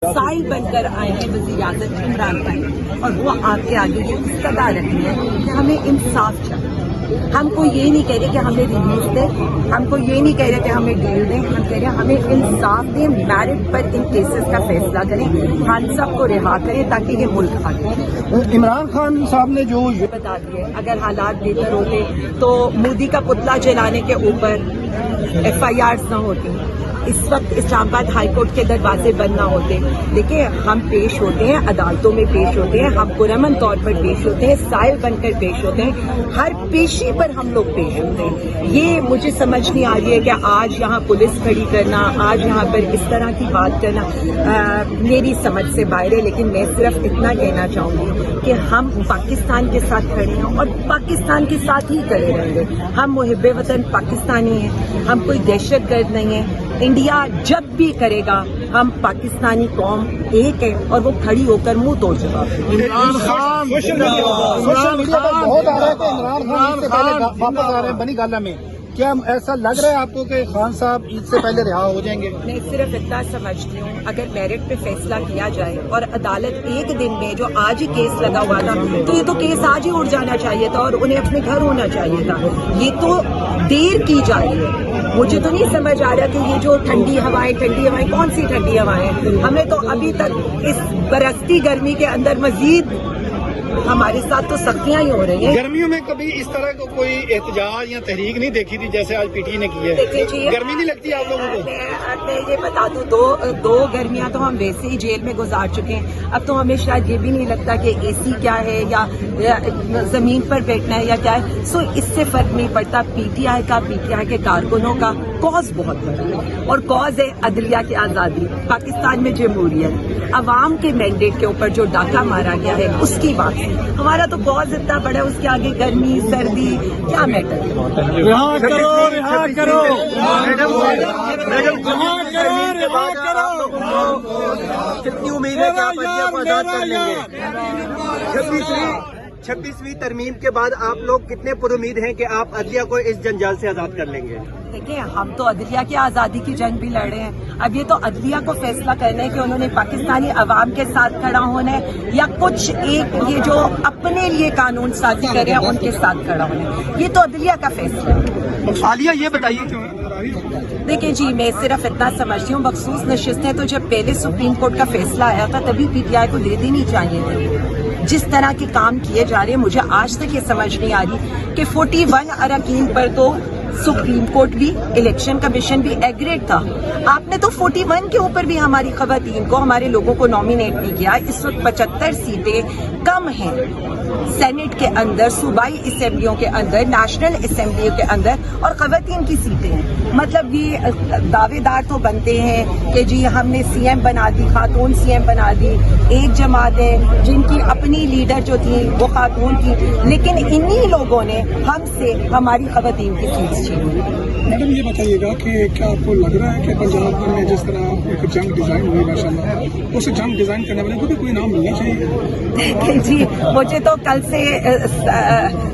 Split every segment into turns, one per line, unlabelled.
سائل بن کر آئے ہیں وزیر اعظم عمران خان، اور وہ آپ کے آگے یہ استدعا رکھتی ہے کہ ہمیں انصاف چاہیے۔ ہم کو یہ نہیں کہہ رہے کہ ہمیں ریلیز دیں، ہم کو یہ نہیں کہہ رہے کہ ہمیں ڈیل دیں، ہم کہہ رہے ہیں ہمیں انصاف دیں، میرٹ پر ان کیسز کا فیصلہ کریں، خان صاحب کو رہا کریں تاکہ یہ ملک آگے۔
عمران خان صاحب نے جو
بتا دیے اگر حالات بہتر ہوتے تو مودی کا پتلا جلانے کے اوپر FIRs نہ ہوتی، اس وقت اسلام آباد ہائی کورٹ کے دروازے بند نہ ہوتے۔ دیکھیں ہم پیش ہوتے ہیں، عدالتوں میں پیش ہوتے ہیں، ہم پرامن طور پر پیش ہوتے ہیں، سائل بن کر پیش ہوتے ہیں، ہر پیشی پر ہم لوگ پیش ہوتے ہیں۔ یہ مجھے سمجھ نہیں آ رہی ہے کہ آج یہاں پولیس کھڑی کرنا، آج یہاں پر اس طرح کی بات کرنا میری سمجھ سے باہر ہے۔ لیکن میں صرف اتنا کہنا چاہوں گی کہ ہم پاکستان کے ساتھ کھڑے ہیں اور پاکستان کے ساتھ ہی کھڑے رہیں گے۔ ہم محب وطن پاکستانی ہیں، ہم کوئی دہشت گرد نہیں ہیں۔ انڈیا جب بھی کرے گا ہم پاکستانی قوم ایک ہے اور وہ کھڑی ہو کر منہ توڑ جواب دے گی۔
سوشل میڈیا پر بہت آ رہا ہے کہ عمران خان عید سے پہلے واپس آ رہے ہیں بنی گالہ میں، کیا ایسا لگ رہا ہے آپ کو کہ خان صاحب عید سے پہلے رہا ہو جائیں گے؟
میں صرف اتنا سمجھتی ہوں اگر میرٹ پہ فیصلہ کیا جائے اور عدالت ایک دن میں جو آج ہی کیس لگا ہوا تھا تو یہ تو کیس آج ہی اٹھ جانا چاہیے تھا اور انہیں اپنے گھر ہونا چاہیے تھا۔ یہ تو دیر کی جا رہی ہے۔ مجھے تو نہیں سمجھ آ رہا کہ یہ جو ٹھنڈی ہوائیں کون سی ٹھنڈی ہوائیں، ہمیں تو ابھی تک اس برستی گرمی کے اندر مزید ہمارے ساتھ تو سختیاں ہی ہو رہی ہیں۔
گرمیوں میں کبھی اس طرح کو کوئی احتجاج یا تحریک نہیں دیکھی تھی جیسے آج PTI نے کی ہے؟ گرمی نہیں لگتی آپ لوگوں کو؟
میں یہ بتا دوں دو گرمیاں تو ہم ویسے ہی جیل میں گزار چکے ہیں، اب تو ہمیں شاید یہ بھی نہیں لگتا کہ AC کیا ہے یا زمین پر بیٹھنا ہے یا کیا ہے۔ سو اس سے فرق نہیں پڑتا۔ PTI کے کارکنوں کا کاز بہت بڑا ہے اور کاز ہے عدلیہ کی آزادی، پاکستان میں جمہوریت، عوام کے مینڈیٹ کے اوپر جو ڈاکہ مارا گیا ہے اس کی بات ہے۔ ہمارا تو کاز اتنا بڑا ہے، اس کے آگے گرمی سردی کیا میٹر ہے۔
کتنی امید ہے کہ آپ عدلیہ کو آزاد کر لیں گے؟ 26ویں ترمیم کے بعد آپ لوگ کتنے پر امید ہیں کہ آپ عدلیہ کو اس جنجال سے آزاد کر لیں گے؟
دیکھیں ہم تو عدلیہ کی آزادی کی جنگ بھی لڑ رہے ہیں، اب یہ تو عدلیہ کو فیصلہ کرنا ہے کہ انہوں نے پاکستانی عوام کے ساتھ کھڑا ہونا ہے یا کچھ ایک یہ جو اپنے لیے قانون سازی کرے ان کے ساتھ کھڑا ہونا ہے، یہ تو عدلیہ کا فیصلہ ہے۔
عالیہ یہ بتائیے
دیکھیں جی میں صرف اتنا سمجھتی ہوں مخصوص نشستیں تو جب پہلے سپریم کورٹ کا فیصلہ آیا تھا تبھی PTI کو دے دینی چاہیے تھی۔ جس طرح کے کام کیے جا رہے ہیں مجھے آج تک یہ سمجھ نہیں آ رہی کہ 41 اراکین پر تو سپریم کورٹ بھی الیکشن کمیشن بھی ایگریڈ تھا، آپ نے تو 41 کے اوپر بھی ہماری خواتین کو ہمارے لوگوں کو نامینیٹ نہیں کیا۔ اس وقت 75 سیٹیں کم ہیں سینٹ کے اندر، صوبائی اسمبلیوں کے اندر، نیشنل اسمبلیوں کے اندر، اور خواتین کی سیٹیں ہیں۔ مطلب یہ دعوے دار تو بنتے ہیں کہ جی ہم نے CM بنا دی، خاتون CM بنا دی، ایک جماعت ہے جن کی اپنی لیڈر جو تھی وہ خاتون تھی، لیکن انہی لوگوں نے ہم سے ہماری خواتین کی سیٹس چھینی۔
میڈم یہ بتائیے گا کہ کیا آپ کو لگ رہا ہے کہ پنجاب میں جس طرح ایک جنگ ڈیزائن ہوئی ماشاءاللہ اس جنگ ڈیزائن کرنے والے کو بھی کوئی نام ملنا چاہیے؟
دیکھیں جی مجھے تو کل سے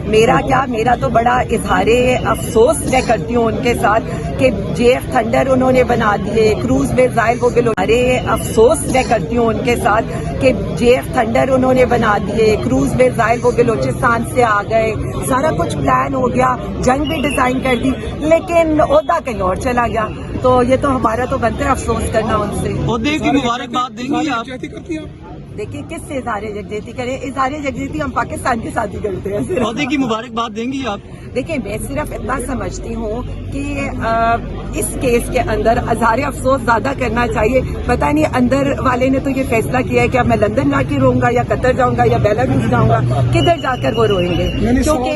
میرا تو بڑا اظہار افسوس میں کرتی ہوں ان کے ساتھ کہ JF تھنڈر انہوں نے بنا دیے، کروز میزائل وہ افسوس میں کرتی ہوں ان کے ساتھ کہ JF تھنڈر انہوں نے بنا دیے، کروز میزائل وہ بلوچستان سے آ گئے، سارا کچھ پلان ہو گیا، جنگ بھی ڈیزائن کر دی، لیکن عہدہ کہیں اور چلا گیا۔ تو یہ تو ہمارا تو بنتا ہے افسوس کرنا ان سے۔
عہدے کی مبارکباد دیں گی آپ؟
دیکھیے کس سے اظہار یکجہتی کریں؟ اظہار یکجہتی ہم پاکستان کے ساتھ ہی کرتے ہیں۔
عہدے کی مبارکباد دیں گی آپ؟
دیکھیں میں صرف اتنا سمجھتی ہوں کہ اس کیس کے اندر اظہار افسوس زیادہ کرنا چاہیے۔ پتہ نہیں اندر والے نے تو یہ فیصلہ کیا ہے کہ اب میں لندن جا کے رہوں گا یا قطر جاؤں گا یا بیلاروس جاؤں گا، کدھر جا کر وہ روئیں گے؟ کیونکہ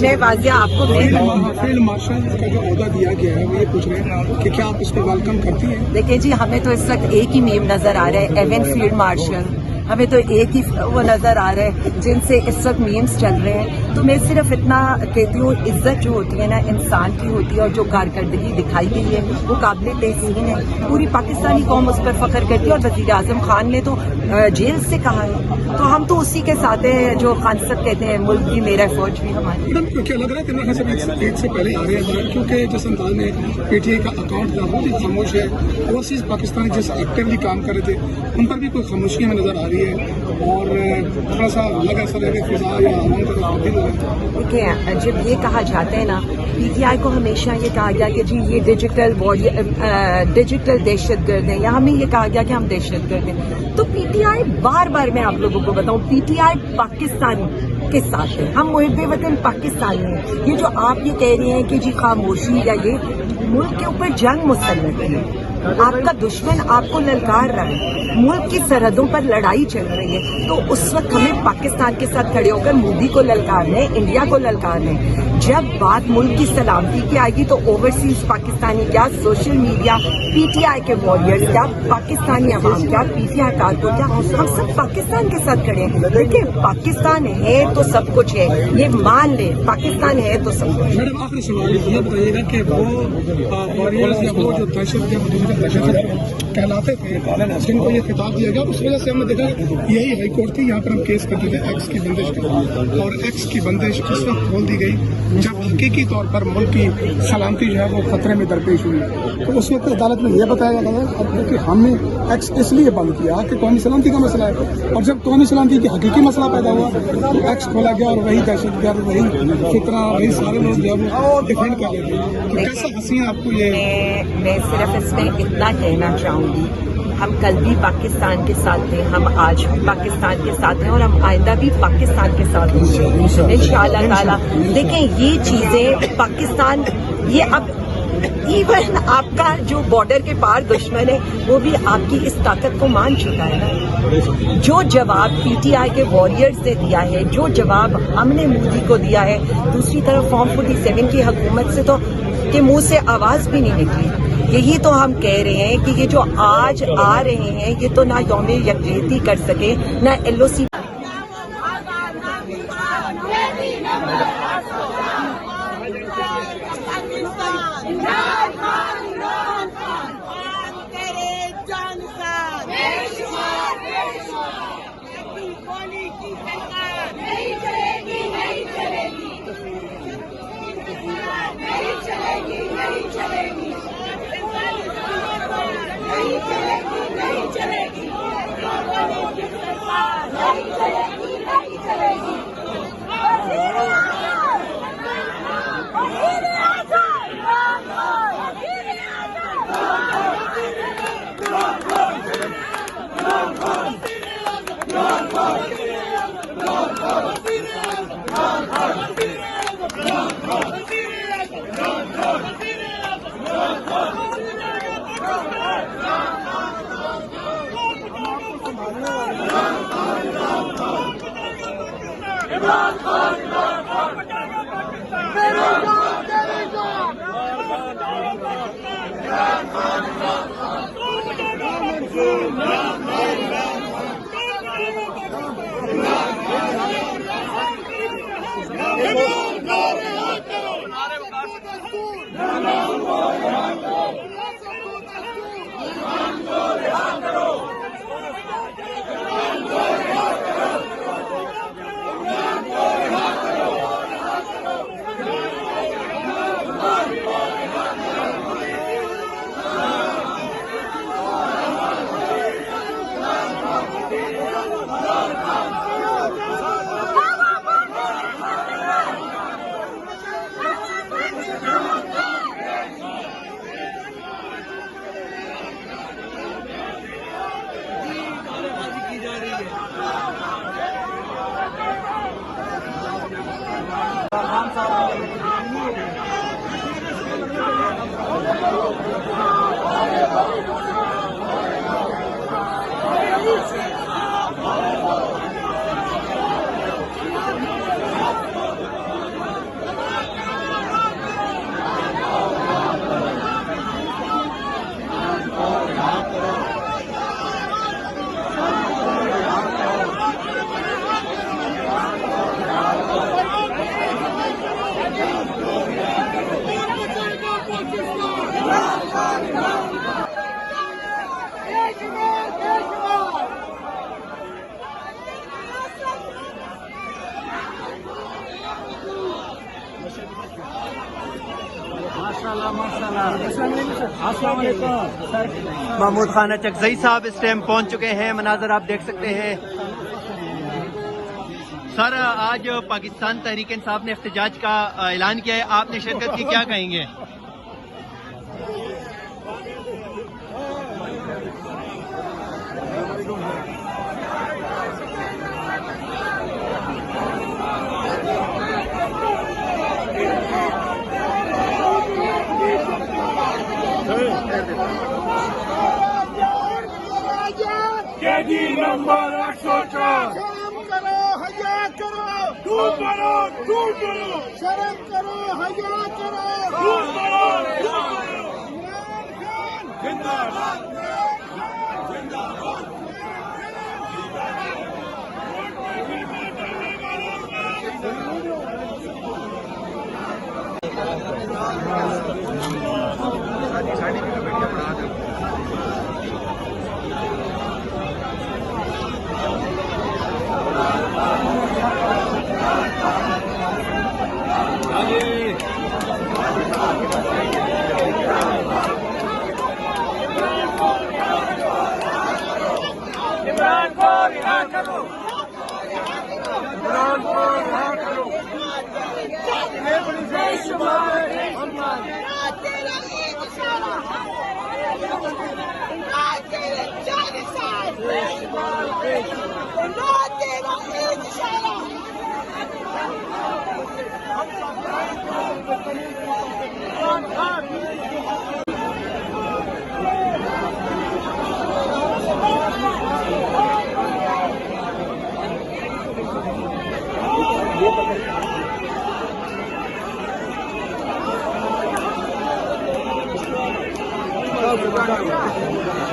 میں واضح آپ کو
فیلڈ مارشل کا جو عہدہ دیا گیا ہے وہ یہ پوچھ رہے ہیں کہ کیا آپ اس کو ویلکم کرتی ہیں؟
دیکھیں جی ہمیں تو اس وقت ایک ہی نیم نظر آ رہا ہے، ایون فیلڈ مارشل۔ ہمیں تو ایک ہی وہ نظر آ رہا ہے جن سے اس وقت میمز چل رہے ہیں. تو میں صرف اتنا کہتی ہوں، عزت جو ہوتی ہے نا انسان کی ہوتی ہے، اور جو کارکردگی دکھائی گئی ہے وہ قابل تحسین ہے. پوری پاکستانی قوم اس پر فخر کرتی ہے، اور وزیر اعظم خان نے تو جیل سے کہا ہے، تو ہم تو اسی کے ساتھ ہیں جو خان صاحب کہتے ہیں ملک بھی میرا، فوج بھی ہماری.
میڈم کیا لگ رہا ہے کہ میرے خیال سے عید سے پہلے آ رہے ہیں باہر، کیونکہ جس انداز میں پی ٹی آئی کا اکاؤنٹ تھا وہ بھی خاموش ہے. اوورسیز پاکستانی جس ایکٹیولی کام کر رہے تھے ان پر بھی کوئی خاموشی ہمیں نظر آ رہی ہے، اور تھوڑا سا لگا ایسا لگے فضا یا عوام کا تبدیل ہو رہا ہے.
دیکھیں، جب یہ کہا جاتا ہے نا، پی ٹی آئی کو ہمیشہ یہ کہا گیا کہ جی یہ ڈیجیٹل دہشت گرد ہیں، یا ہمیں یہ کہا گیا کہ ہم دہشت گرد ہیں. تو پی ٹی آئی بار بار میں آپ لوگوں کو بتاؤں، پی ٹی آئی پاکستان کے ساتھ ہے، ہم محب وطن پاکستانی ہیں. یہ جو آپ یہ کہہ رہے ہیں کہ جی خاموشی یا یہ، ملک کے اوپر جنگ مسلط ہے، آپ کا دشمن آپ کو للکار رہا ہے، ملک کی سرحدوں پر لڑائی چل رہی ہے. تو اس وقت ہمیں پاکستان کے ساتھ کھڑے ہو کر مودی کو للکارنا ہے، انڈیا کو للکارنا ہے. جب بات ملک کی سلامتی کی آئے گی تو اوورسیز پاکستانی کیا، social media, P T I کے وارئرز کیا، پاکستانی عوام کیا، پی ٹی آئی کارکن کیا، ہم سب پاکستان کے ساتھ کھڑے ہیں. دیکھیں، پاکستان ہے تو سب کچھ ہے، یہ مان لیں، پاکستان ہے تو سب کچھ.
میڈم آخری سوال یہ بتائیے گا کہ وہ واریئرز یا وہ جو دہشت کہلاتے تھے جن کو یہ خطاب دیا گیا، اس وجہ سے ہم نے دیکھا یہی ہائی کورٹ تھی، یہاں پر ہم کیس کرتے تھے ایکس کی بندش کا، اور ایکس کی بندش اس وقت کھول دی گئی جب حقیقی طور پر ملک کی سلامتی جو ہے وہ خطرے میں درپیش ہوئی. تو اس وقت عدالت میں یہ بتایا گیا تھا کہ ہم نے ایکس اس لیے بند کیا کہ قومی سلامتی کا مسئلہ ہے، اور جب قومی سلامتی کی حقیقی مسئلہ پیدا ہوا تو ایکس کھولا گیا، اور وہی دہشت گرد، وہی فطرہ، وہی سارے لوگ جو ہے وہ ڈیفینڈ کر رہے تھے. کیسا ہنسی ہے آپ کو یہ؟
میں صرف اس میں اتنا کہنا چاہوں گی، ہم کل بھی پاکستان کے ساتھ تھے، ہم آج بھی پاکستان کے ساتھ ہیں، اور ہم آئندہ بھی پاکستان کے ساتھ ہوں گے انشاءاللہ تعالیٰ. دیکھیں، یہ چیزیں پاکستان، یہ اب ایون آپ کا جو بارڈر کے پار دشمن ہے وہ بھی آپ کی اس طاقت کو مان چکا ہے نا. جو جواب پی ٹی آئی کے وارئرز نے دیا ہے، جو جواب ہم نے مودی کو دیا ہے، دوسری طرف فارم 47 کی حکومت سے تو کے منہ سے آواز بھی نہیں نکلی. یہی تو ہم کہہ رہے ہیں کہ یہ جو آج آ رہے ہیں یہ تو نہ یوم یکجہتی کر سکے، نہ ایل او سی.
محمود خان چکزئی صاحب اس ٹائم پہنچ چکے ہیں. مناظر آپ دیکھ سکتے ہیں. سر آج پاکستان تحریک انصاف نے احتجاج کا اعلان کیا ہے, آپ نے شرکت کی, کیا کہیں گے؟
نمبر 104 شرم کرو حیا کرو دور کرو دور کرو شرم کرو حیا کرو دور کرو دور کرو زندہ باد زندہ باد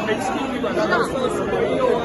Excuse me,